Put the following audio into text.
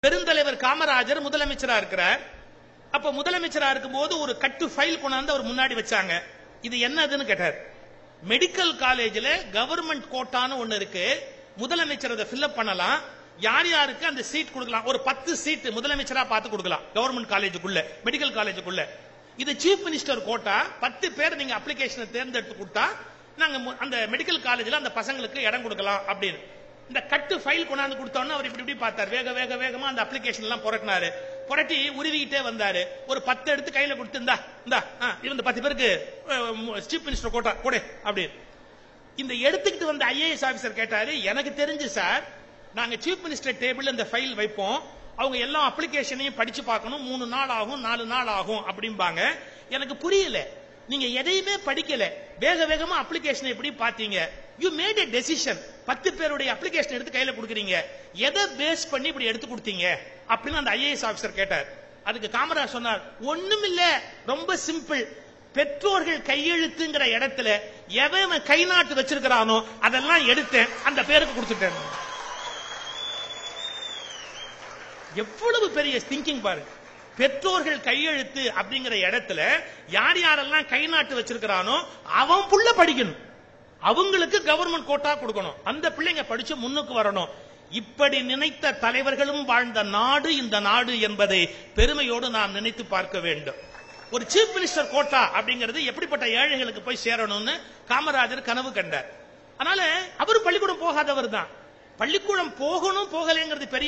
பெருந்தலைவர் காமராஜர் முதலமைச்சரா இருக்கிறார். அப்ப முதலமைச்சரா இருக்கும்போது ஒரு கட்டு ஃபைல் கொண்டாந்து அவர் முன்னாடி வச்சாங்க. இது என்னதுன்னு கேட்டார். மெடிக்கல் காலேஜ்ல கவர்மெண்ட் கோட்டான்னு ஒண்ணு இருக்கு, முதலமைச்சர் அதை ஃபில்அப் பண்ணலாம், யார் யாருக்கு அந்த சீட் கொடுக்கலாம், ஒரு 10 சீட் முதலமைச்சரா பார்த்து கொடுக்கலாம் கவர்மெண்ட் காலேஜுக்குள்ள, மெடிக்கல் காலேஜுக்குள்ள. இது சீஃப் மினிஸ்டர் கோட்டா, 10 பேர் நீங்க அப்ளிகேஷனை தேர்ந்தெடுத்து கொடுத்தா நாங்க அந்த மெடிக்கல் காலேஜ்ல அந்த பசங்களுக்கு இடம் கொடுக்கலாம் அப்படின்னு. இந்த கட்டு ஃபைல் கொண்டாந்து கொடுத்தோன்னு அவர் இப்படி இப்படி பார்த்தார், வேகமா அந்த அப்ளிகேஷன் எல்லாம் புரட்டினாரு. புரட்டி உருவிக்கிட்டே வந்தாரு. ஒரு 10 எடுத்து கையில கொடுத்து இந்த 10 பேருக்கு சீஃப் மினிஸ்டர் கோட்டா கொடு அப்படின்னு. இந்த எடுத்துக்கிட்டு வந்த ஐஏஎஸ் ஆபீசர் கேட்டாரு, எனக்கு தெரிஞ்சு சார், நாங்க சீஃப் மினிஸ்டர் டேபிள் இந்த ஃபைல் வைப்போம், அவங்க எல்லா அப்ளிகேஷனையும் படிச்சு பார்க்கணும், 3 நாள் ஆகும் 4 நாள் ஆகும் அப்படிம்பாங்க. எனக்கு புரியல, நீங்க எதையுமே படிக்கல, வேகமா அப்ளிகேஷன் எப்படி பாத்தீங்க? யூ மேட் எ டெசிஷன், 10 பேருடைய அப்ளிகேஷன் எடுத்து கையில கொடுக்குறீங்க, எதை பேஸ் பண்ணி இப்படி எடுத்து கொடுத்தீங்க அப்படின்னு அந்த ஐஏஎஸ் ஆபீசர் கேட்டார். அதுக்கு காமராஜ் சொன்னார், ஒண்ணுமில்ல, ரொம்ப சிம்பிள், பெற்றோர்கள் கையெழுத்துங்கிற இடத்துல எவன் கை நாட்டு வச்சிருக்கிறானோ அதெல்லாம் எடுத்தேன், அந்த பேருக்கு கொடுத்துட்டேன். எவ்வளவு பெரிய திங்கிங் பாரு. பெற்றோர்கள் கையெழுத்து அப்படிங்கிற இடத்துல யார் யாரெல்லாம் கை நாட்டு வச்சிருக்கிறானோ அவன் புள்ள படிக்கணும், அவங்களுக்கு கவர்மெண்ட் கோட்டா கொடுக்கணும், அந்த பிள்ளைங்க படிச்சு முன்னுக்கு வரணும். இப்படி நினைத்த தலைவர்களும் வாழ்ந்த நாடு இந்த நாடு என்பதை பெருமையோடு நாம் நினைத்து பார்க்க வேண்டும். ஒரு சீஃப் மினிஸ்டர் கோட்டா அப்படிங்கிறது எப்படிப்பட்ட ஏழைகளுக்கு போய் சேரணும்னு காமராஜர் கனவு கண்டார். அதனால அவர் பள்ளிக்கூடம் போகாதவர் தான். பள்ளிக்கூடம் போகணும் போகலைங்கிறது பெரிய